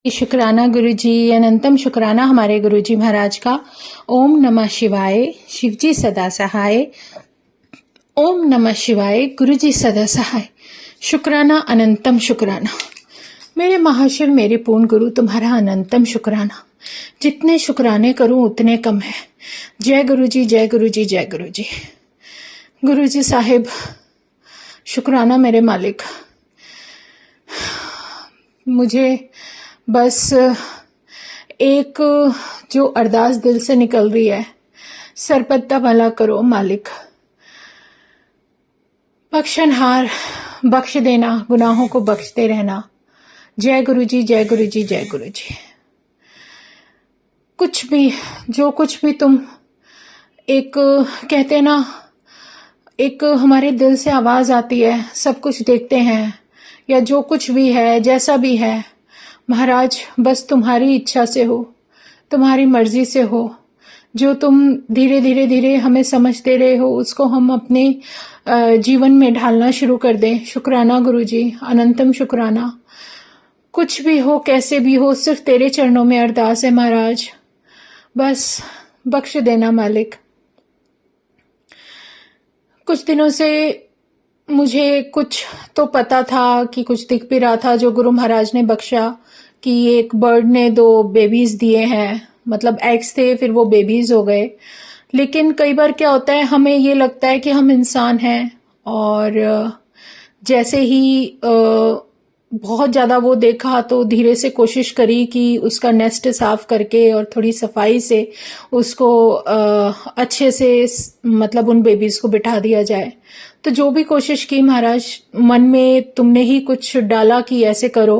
शुक्राना गुरुजी, अनंतम शुक्राना हमारे गुरुजी महाराज का। ओम नमः शिवाय, शिवजी सदा सहाय। ओम नमः शिवाय, गुरुजी सदा सहाय। शुक्राना, अनंतम शुक्राना। मेरे महाशिव, मेरे पूर्ण गुरु, तुम्हारा अनंतम शुक्राना। जितने शुक्राने करूं उतने कम है। जय गुरुजी, जय गुरुजी, जय गुरुजी। गुरुजी साहिब, शुक्राना मेरे मालिक। मुझे बस एक जो अरदास दिल से निकल रही है, सरपत्ता भला करो मालिक। बख्शनहार, बख्श देना, गुनाहों को बख्शते रहना। जय गुरुजी, जय गुरुजी, जय गुरुजी। कुछ भी, जो कुछ भी तुम एक कहते ना, एक हमारे दिल से आवाज आती है, सब कुछ देखते हैं या जो कुछ भी है, जैसा भी है महाराज, बस तुम्हारी इच्छा से हो, तुम्हारी मर्जी से हो। जो तुम धीरे धीरे धीरे हमें समझ दे रहे हो, उसको हम अपने जीवन में ढालना शुरू कर दें। शुक्राना गुरुजी, अनंतम शुक्राना। कुछ भी हो, कैसे भी हो, सिर्फ तेरे चरणों में अरदास है महाराज। बस बख्श देना मालिक। कुछ दिनों से मुझे कुछ तो पता था कि कुछ दिख भी रहा था, जो गुरु महाराज ने बख्शा कि एक बर्ड ने 2 बेबीज दिए हैं, मतलब एग्स थे, फिर वो बेबीज हो गए। लेकिन कई बार क्या होता है, हमें ये लगता है कि हम इंसान हैं और जैसे ही बहुत ज्यादा वो देखा तो धीरे से कोशिश करी कि उसका नेस्ट साफ करके और थोड़ी सफाई से उसको अच्छे से मतलब उन बेबीज को बिठा दिया जाए। तो जो भी कोशिश की महाराज, मन में तुमने ही कुछ डाला कि ऐसे करो,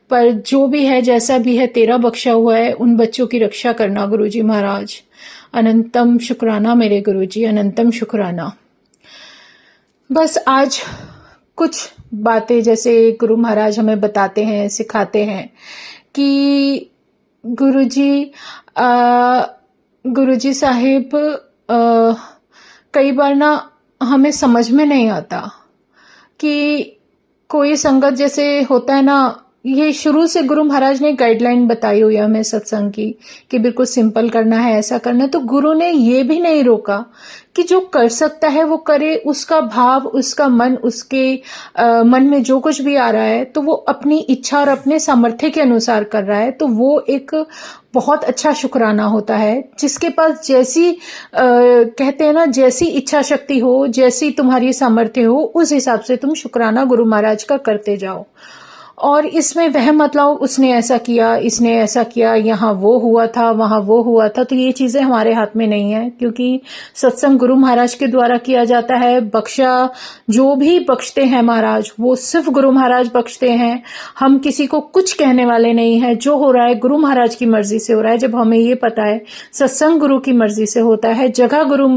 पर जो भी है, जैसा भी है, तेरा बख्शा हुआ है, उन बच्चों की रक्षा करना गुरुजी महाराज। अनंतम शुक्राना मेरे गुरुजी, अनंतम शुक्राना। बस आज कुछ बातें जैसे गुरु महाराज हमें बताते हैं, सिखाते हैं कि गुरुजी साहिब, कई बार ना हमें समझ में नहीं आता कि कोई संगत जैसे होता है ना, ये शुरू से गुरु महाराज ने गाइडलाइन बताई हुई है हमें सत्संग की कि बिल्कुल सिंपल करना है, ऐसा करना है। तो गुरु ने ये भी नहीं रोका कि जो कर सकता है वो करे, उसका भाव, उसका मन, उसके मन में जो कुछ भी आ रहा है तो वो अपनी इच्छा और अपने सामर्थ्य के अनुसार कर रहा है। तो वो एक बहुत अच्छा शुक्राना होता है। जिसके पास जैसी कहते हैं ना, जैसी इच्छा शक्ति हो, जैसी तुम्हारी सामर्थ्य हो, उस हिसाब से तुम शुक्राना गुरु महाराज का करते जाओ। और इसमें वह मत लाओ, उसने ऐसा किया, इसने ऐसा किया, यहाँ वो हुआ था, वहां वो हुआ था। तो ये चीजें हमारे हाथ में नहीं है, क्योंकि सत्संग गुरु महाराज के द्वारा किया जाता है। बख्शा जो भी बख्शते हैं महाराज, वो सिर्फ गुरु महाराज बख्शते हैं। हम किसी को कुछ कहने वाले नहीं है। जो हो रहा है गुरु महाराज की मर्जी से हो रहा है। जब हमें ये पता है सत्संग गुरु की मर्जी से होता है, जगह गुरु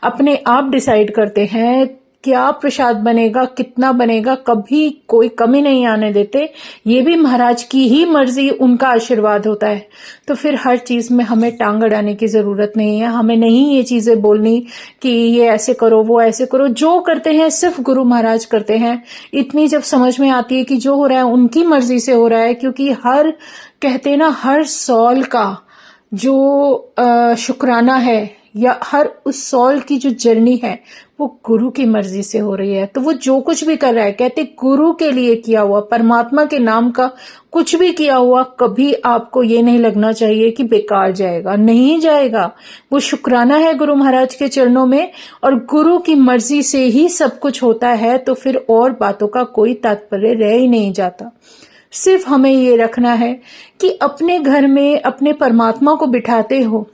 अपने आप डिसाइड करते हैं, क्या प्रसाद बनेगा, कितना बनेगा, कभी कोई कमी नहीं आने देते। ये भी महाराज की ही मर्जी, उनका आशीर्वाद होता है। तो फिर हर चीज में हमें टांग अड़ाने की जरूरत नहीं है। हमें नहीं ये चीजें बोलनी कि ये ऐसे करो, वो ऐसे करो। जो करते हैं सिर्फ गुरु महाराज करते हैं। इतनी जब समझ में आती है कि जो हो रहा है उनकी मर्जी से हो रहा है, क्योंकि हर कहते ना, हर सॉल का जो शुक्राना है या हर उस सॉल की जो जर्नी है वो गुरु की मर्जी से हो रही है। तो वो जो कुछ भी कर रहा है, कहते गुरु के लिए किया हुआ, परमात्मा के नाम का कुछ भी किया हुआ, कभी आपको ये नहीं लगना चाहिए कि बेकार जाएगा। नहीं जाएगा। वो शुक्राना है गुरु महाराज के चरणों में, और गुरु की मर्जी से ही सब कुछ होता है। तो फिर और बातों का कोई तात्पर्य रह ही नहीं जाता। सिर्फ हमें ये रखना है कि अपने घर में अपने परमात्मा को बिठाते हो,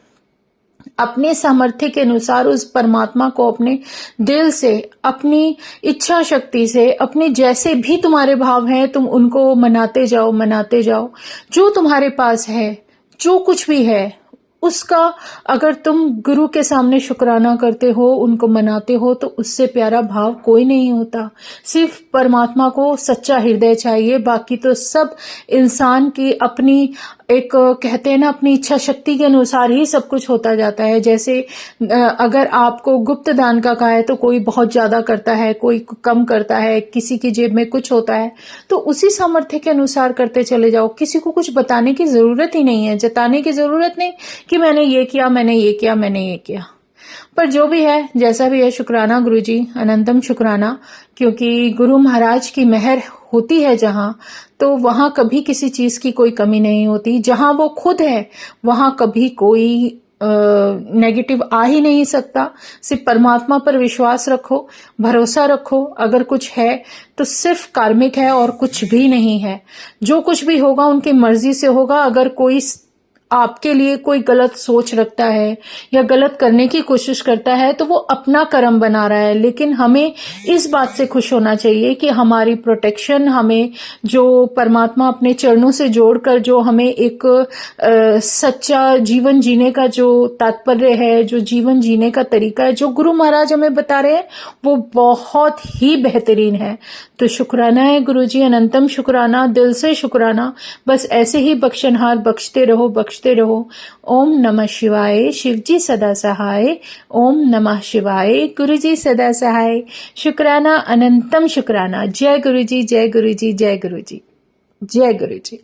अपने सामर्थ्य के अनुसार उस परमात्मा को अपने दिल से, अपनी इच्छा शक्ति से, अपने जैसे भी तुम्हारे भाव हैं, तुम उनको मनाते जाओ, मनाते जाओ। जो तुम्हारे पास है, जो कुछ भी है, उसका अगर तुम गुरु के सामने शुक्राना करते हो, उनको मनाते हो, तो उससे प्यारा भाव कोई नहीं होता। सिर्फ परमात्मा को सच्चा हृदय चाहिए, बाकी तो सब इंसान की अपनी एक कहते हैं ना, अपनी इच्छा शक्ति के अनुसार ही सब कुछ होता जाता है। जैसे अगर आपको गुप्त दान का कहा है तो कोई बहुत ज्यादा करता है, कोई कम करता है, किसी की जेब में कुछ होता है, तो उसी सामर्थ्य के अनुसार करते चले जाओ। किसी को कुछ बताने की जरूरत ही नहीं है, जताने की जरूरत नहीं कि मैंने ये किया, मैंने ये किया, मैंने ये किया। पर जो भी है, जैसा भी है, शुक्राना गुरुजी, अनंतम शुक्राना। क्योंकि गुरु महाराज की मेहर होती है जहां, तो वहां कभी किसी चीज की कोई कमी नहीं होती। जहां वो खुद है वहां कभी कोई नेगेटिव आ ही नहीं सकता। सिर्फ परमात्मा पर विश्वास रखो, भरोसा रखो। अगर कुछ है तो सिर्फ कार्मिक है और कुछ भी नहीं है। जो कुछ भी होगा उनकी मर्जी से होगा। अगर कोई आपके लिए कोई गलत सोच रखता है या गलत करने की कोशिश करता है तो वो अपना कर्म बना रहा है। लेकिन हमें इस बात से खुश होना चाहिए कि हमारी प्रोटेक्शन, हमें जो परमात्मा अपने चरणों से जोड़कर जो हमें एक सच्चा जीवन जीने का जो तात्पर्य है, जो जीवन जीने का तरीका है, जो गुरु महाराज हमें बता रहे हैं, वो बहुत ही बेहतरीन है। तो शुक्राना है गुरुजी, अनंतम शुक्राना, दिल से शुक्राना। बस ऐसे ही बख्शनहार बख्शते रहो, बख्शते रहो। ओम नमः शिवाय, शिवजी सदा सहाय। ओम नमः शिवाय, गुरुजी सदा सहाय। शुक्राना, अनंतम शुक्राना। जय गुरुजी, जय गुरुजी, जय गुरुजी, जय गुरुजी।